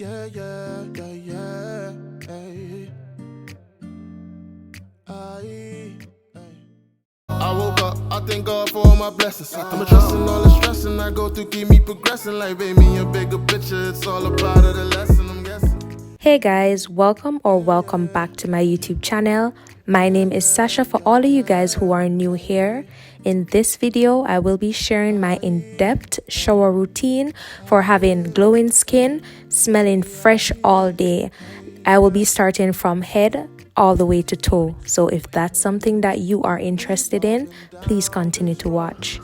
Yeah, yeah, yeah, yeah. Ay. I woke up, I thank God for all my blessings. I'm addressing all the stress and I go through, keep me progressing. Like, baby, a bigger picture, it's all about the lesson, I'm guessing. Hey guys, welcome back to my YouTube channel. My name is Sasha. For all of you guys who are new here, in this video I will be sharing my in-depth shower routine for having glowing skin, smelling fresh all day. I will be starting from head all the way to toe. So if that's something that you are interested in, please continue to watch.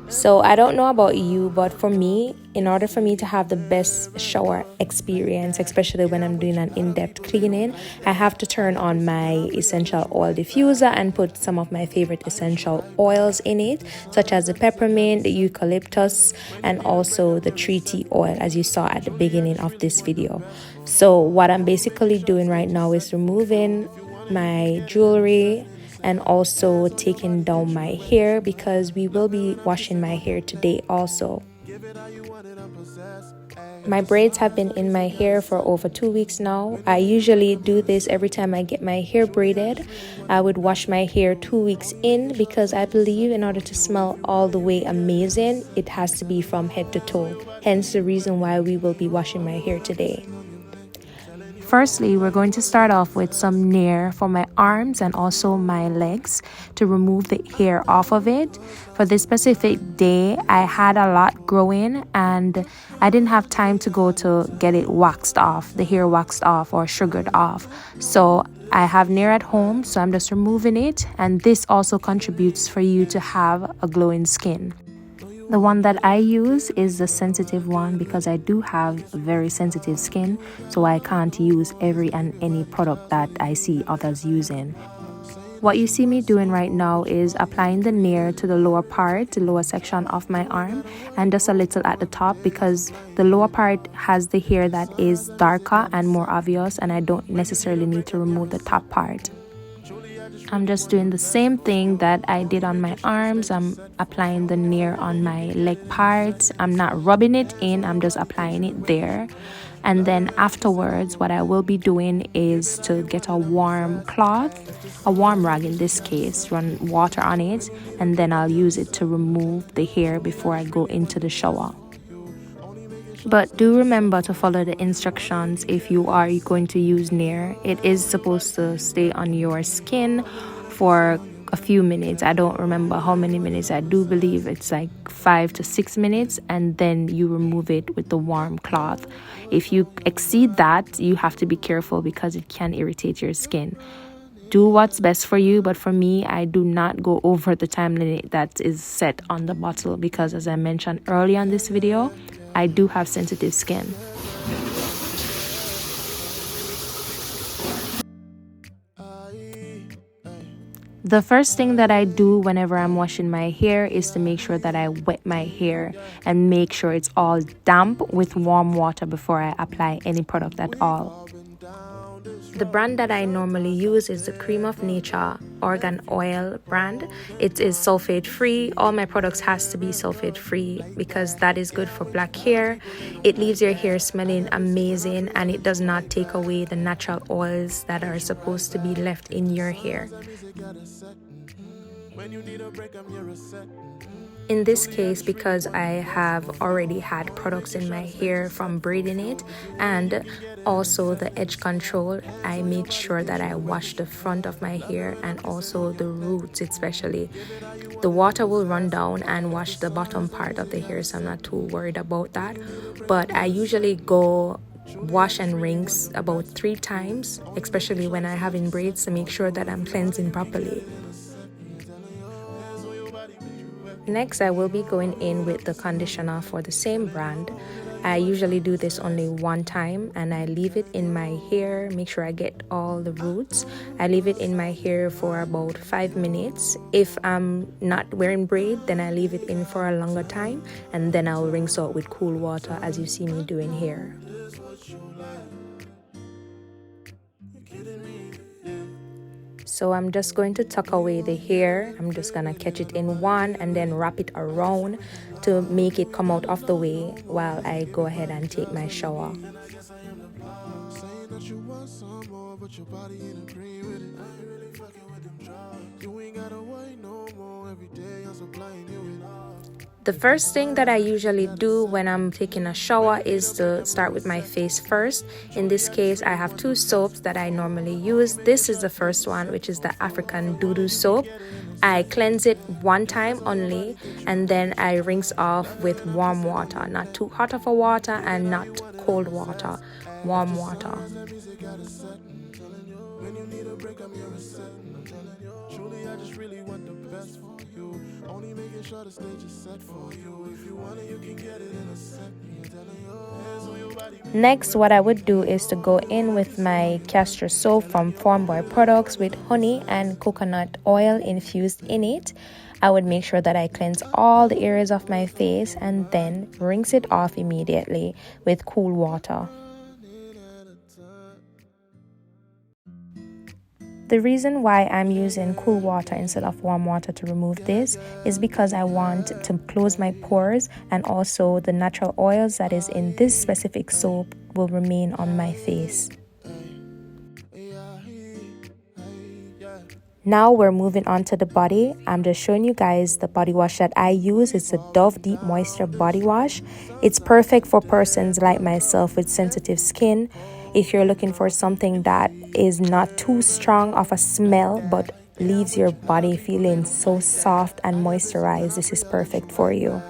So I don't know about you, but for me, in order for me to have the best shower experience, especially when I'm doing an in-depth cleaning, I have to turn on my essential oil diffuser and put some of my favorite essential oils in it, such as the peppermint, the eucalyptus, and also the tree tea oil, as you saw at the beginning of this video. So what I'm basically doing right now is removing my jewelry and also taking down my hair, because we will be washing my hair today also. My braids have been in my hair for over 2 weeks now. I usually do this every time I get my hair braided. I would wash my hair 2 weeks in, because I believe in order to smell all the way amazing, it has to be from head to toe. Hence the reason why we will be washing my hair today. Firstly, we're going to start off with some Nair for my arms and also my legs to remove the hair off of it. For this specific day, I had a lot growing and I didn't have time to go to get it waxed off, the hair waxed off or sugared off. So I have Nair at home, so I'm just removing it, and this also contributes for you to have a glowing skin. The one that I use is the sensitive one, because I do have very sensitive skin, so I can't use every and any product that I see others using. What you see me doing right now is applying the Nair to the lower part, the lower section of my arm, and just a little at the top, because the lower part has the hair that is darker and more obvious, and I don't necessarily need to remove the top part. I'm just doing the same thing that I did on my arms. I'm applying the Nair on my leg parts. I'm not rubbing it in, I'm just applying it there. And then afterwards, what I will be doing is to get a warm cloth, a warm rag in this case, run water on it, and then I'll use it to remove the hair before I go into the shower. But do remember to follow the instructions if you are going to use Nair. It is supposed to stay on your skin for a few minutes. I don't remember how many minutes. I do believe it's like 5 to 6 minutes, and then you remove it with the warm cloth. If you exceed that, you have to be careful because it can irritate your skin. Do what's best for you, but for me, I do not go over the time limit that is set on the bottle, because as I mentioned earlier in this video, I do have sensitive skin. The first thing that I do whenever I'm washing my hair is to make sure that I wet my hair and make sure it's all damp with warm water before I apply any product at all. The brand that I normally use is the Cream of Nature Organ Oil brand. It is sulfate free. All my products has to be sulfate free, because that is good for black hair. It leaves your hair smelling amazing, and it does not take away the natural oils that are supposed to be left in your hair. In this case, because I have already had products in my hair from braiding it and also the edge control, I made sure that I washed the front of my hair and also the roots especially. The water will run down and wash the bottom part of the hair, so I'm not too worried about that. But I usually go wash and rinse about 3 times, especially when I have in braids, to make sure that I'm cleansing properly. Next, I will be going in with the conditioner for the same brand. I usually do this only 1 time, and I leave it in my hair, make sure I get all the roots. I leave it in my hair for about 5 minutes. If I'm not wearing braid, then I leave it in for a longer time, and then I'll rinse out with cool water, as you see me doing here. So I'm just going to tuck away the hair. I'm just gonna catch it in one and then wrap it around to make it come out of the way while I go ahead and take my shower. Saying that you want some more, but your body ain't agreeing with it. I ain't really fucking with them drugs. You ain't gotta wait no more. Every day I'm supplying you with all. The first thing that I usually do when I'm taking a shower is to start with my face first. In this case, I have two soaps that I normally use. This is the first one, which is the African Doo-Doo soap. I cleanse it one time only, and then I rinse off with warm water, not too hot of a water and not cold water, warm water. When you need a break, I'm your reset. Truly, I just really want the best for you. Only making sure the stage is set for you. If you want it, you can get it in a second. I'm telling you, hands on your body. Next, what I would do is to go in with my castor soap from Farm Boy Products with honey and coconut oil infused in it. I would make sure that I cleanse all the areas of my face and then rinse it off immediately with cool water. The reason why I'm using cool water instead of warm water to remove this is because I want to close my pores, and also the natural oils that is in this specific soap will remain on my face. Now we're moving on to the body. I'm just showing you guys the body wash that I use. It's a Dove Deep Moisture Body Wash. It's perfect for persons like myself with sensitive skin. If you're looking for something that is not too strong of a smell but leaves your body feeling so soft and moisturized, this is perfect for you.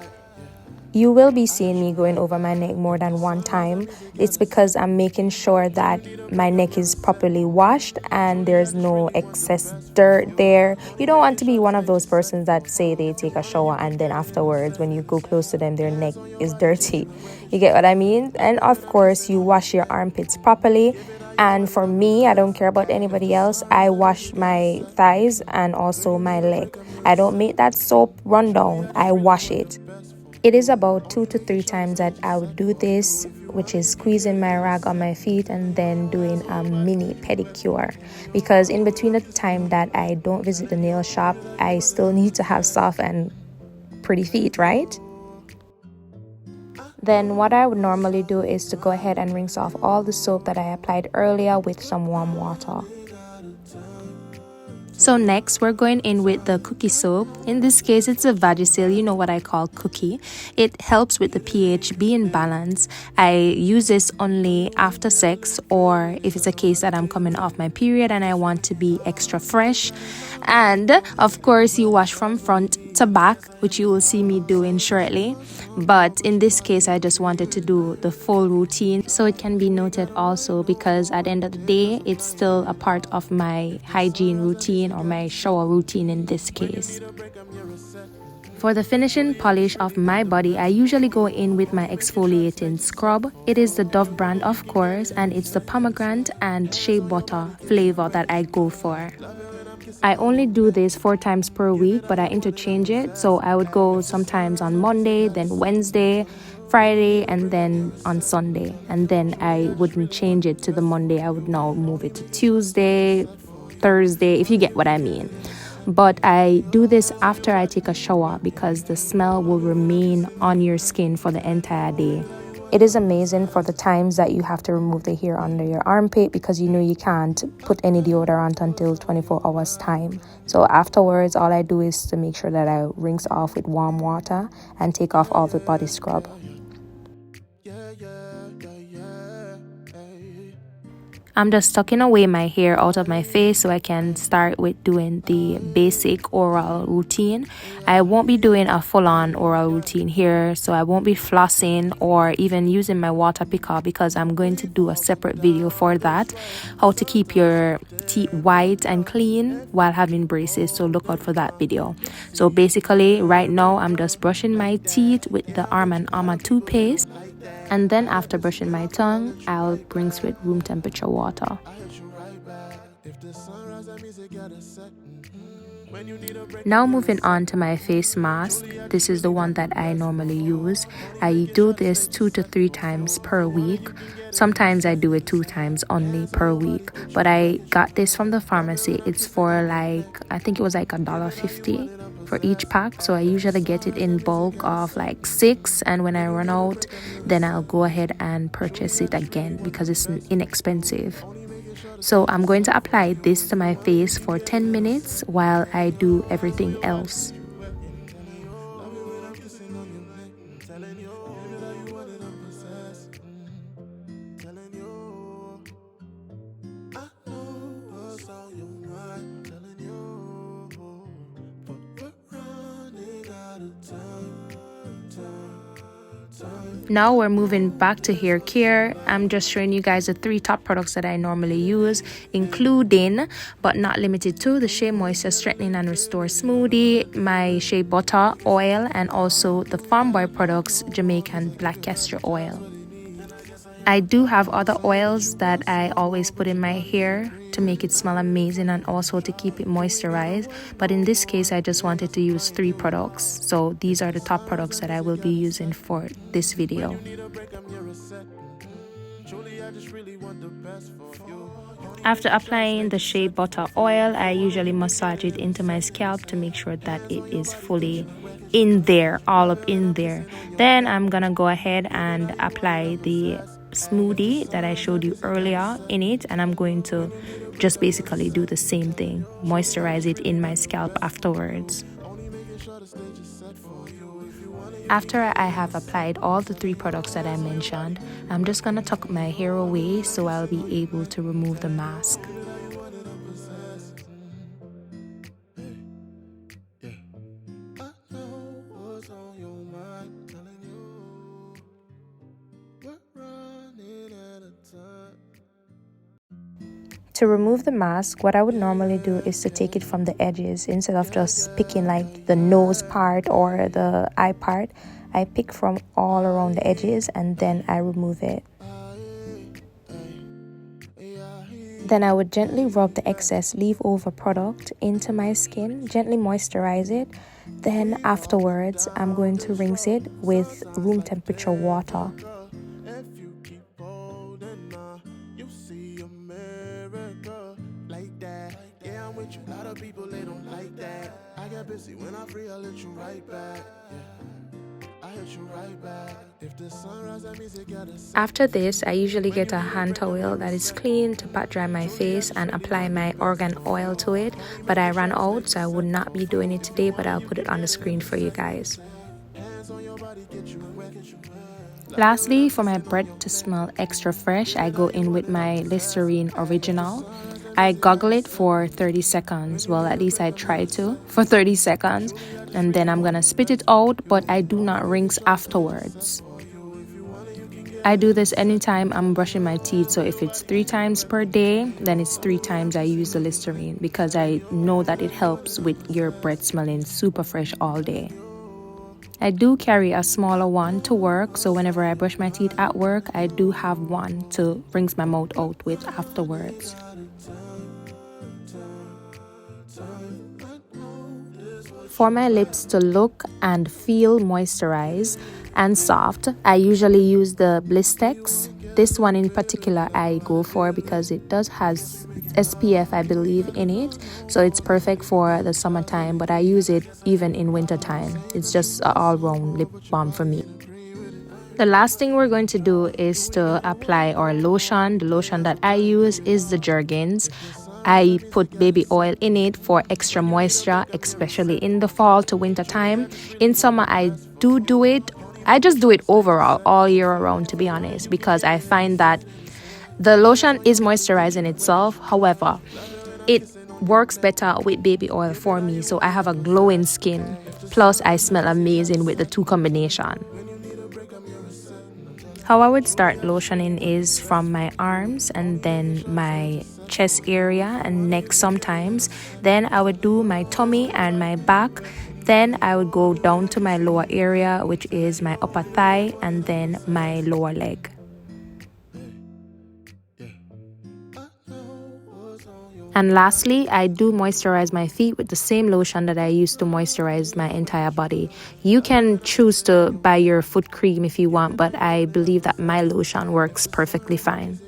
You will be seeing me going over my neck more than one time. It's because I'm making sure that my neck is properly washed and there's no excess dirt there. You don't want to be one of those persons that say they take a shower and then afterwards when you go close to them their neck is dirty. You get what I mean? And of course you wash your armpits properly. And for me, I don't care about anybody else, I wash my thighs and also my leg. I don't make that soap run down, I wash it. It is about 2 to 3 times that I would do this, which is squeezing my rag on my feet and then doing a mini pedicure. Because in between the time that I don't visit the nail shop, I still need to have soft and pretty feet, right? Then what I would normally do is to go ahead and rinse off all the soap that I applied earlier with some warm water. So next, we're going in with the cookie soap. In this case, it's a Vagisil, you know what I call cookie. It helps with the pH being balanced. I use this only after sex, or if it's a case that I'm coming off my period and I want to be extra fresh. And of course, you wash from front to back, which you will see me doing shortly. But in this case, I just wanted to do the full routine so it can be noted also, because at the end of the day, it's still a part of my hygiene routine or my shower routine in this case. For the finishing polish of my body, I usually go in with my exfoliating scrub. It is the Dove brand, of course, and it's the pomegranate and shea butter flavor that I go for. I only do this 4 times per week, but I interchange it. So I would go sometimes on Monday, then Wednesday, Friday, and then on Sunday. And then I wouldn't change it to the Monday. I would now move it to Tuesday, Thursday, if you get what I mean. But I do this after I take a shower because the smell will remain on your skin for the entire day. It is amazing for the times that you have to remove the hair under your armpit, because you know you can't put any deodorant until 24 hours time. So afterwards, all I do is to make sure that I rinse off with warm water and take off all the body scrub. I'm just tucking away my hair out of my face so I can start with doing the basic oral routine. I won't be doing a full-on oral routine here, so I won't be flossing or even using my water picker, because I'm going to do a separate video for that, how to keep your teeth white and clean while having braces, so look out for that video. So basically right now I'm just brushing my teeth with the Arm & Hammer toothpaste. And then after brushing my tongue, I'll rinse with room temperature water. Now moving on to my face mask. This is the one that I normally use. I do this 2 to 3 times per week. Sometimes I do it 2 times only per week. But I got this from the pharmacy. It's for like, I think it was like $1.50 for each pack. So I usually get it in bulk of like 6, and when I run out, then I'll go ahead and purchase it again because it's inexpensive. So I'm going to apply this to my face for 10 minutes while I do everything else. Now we're moving back to hair care. I'm just showing you guys the 3 top products that I normally use, including but not limited to the Shea Moisture Strengthening and Restore Smoothie, my Shea Butter Oil, and also the Farm Boy products Jamaican Black Castor Oil. I do have other oils that I always put in my hair to make it smell amazing and also to keep it moisturized, but in this case I just wanted to use 3 products. So these are the top products that I will be using for this video. After applying the Shea Butter Oil, I usually massage it into my scalp to make sure that it is fully in there, all up in there. Then I'm gonna go ahead and apply the smoothie that I showed you earlier in it, and I'm going to just basically do the same thing, moisturize it in my scalp afterwards. After I have applied all the 3 products that I mentioned, I'm just gonna tuck my hair away so I'll be able to remove the mask. To remove the mask, what I would normally do is to take it from the edges instead of just picking like the nose part or the eye part. I pick from all around the edges and then I remove it. Then I would gently rub the excess leave-over product into my skin, gently moisturize it. Then afterwards, I'm going to rinse it with room temperature water. After this, I usually get a hand towel that is clean to pat dry my face and apply my argan oil to it, but I ran out, so I would not be doing it today, but I'll put it on the screen for you guys. Lastly, for my breath to smell extra fresh, I go in with my Listerine Original. I goggle it for 30 seconds, well at least I try to, for 30 seconds, and then I'm gonna spit it out, but I do not rinse afterwards. I do this anytime I'm brushing my teeth, so if it's 3 times per day, then it's 3 times I use the Listerine because I know that it helps with your breath smelling super fresh all day. I do carry a smaller one to work, so whenever I brush my teeth at work, I do have one to rinse my mouth out with afterwards. For my lips to look and feel moisturized and soft, I usually use the Blistex. This one in particular I go for because it does has SPF, I believe, in it, so it's perfect for the summertime, but I use it even in wintertime. It's just an all-round lip balm for me. The last thing we're going to do is to apply our lotion. The lotion that I use is the Jergens. I put baby oil in it for extra moisture, especially in the fall to winter time. In summer, I do it. I just do it overall, all year around, to be honest, because I find that the lotion is moisturizing itself. However, it works better with baby oil for me, so I have a glowing skin. Plus, I smell amazing with the 2 combination. How I would start lotioning is from my arms and then my chest area and neck sometimes. Then I would do my tummy and my back. Then I would go down to my lower area, which is my upper thigh, and then my lower leg. And lastly, I do moisturize my feet with the same lotion that I use to moisturize my entire body. You can choose to buy your foot cream if you want, but I believe that my lotion works perfectly fine.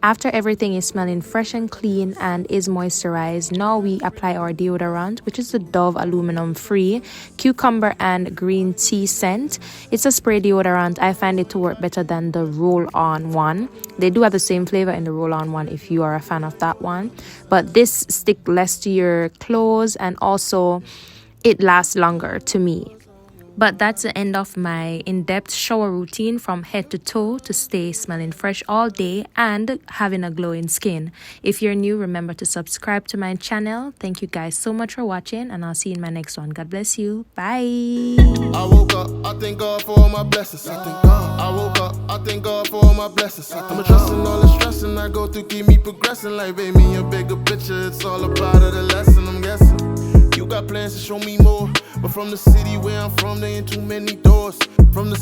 After everything is smelling fresh and clean and is moisturized, now we apply our deodorant, which is the Dove aluminum free cucumber and green tea scent. It's a spray deodorant. I find it to work better than the roll-on one. They do have the same flavor in the roll-on one if you are a fan of that one, but this stick less to your clothes and also it lasts longer to me. But that's the end of my in-depth shower routine from head to toe to stay smelling fresh all day and having a glowing skin. If you're new, remember to subscribe to my channel. Thank you guys so much for watching, and I'll see you in my next one. God bless you. Bye. I woke up, I thank God for all my blessings. I thank God. I woke up, I thank God for all my blessings. I'm addressing all the stressing I go through, keep me progressing. Like, baby, a bigger picture, it's all about the lesson, I'm guessing. You got plans to show me more, but from the city where I'm from, there ain't too many doors. From the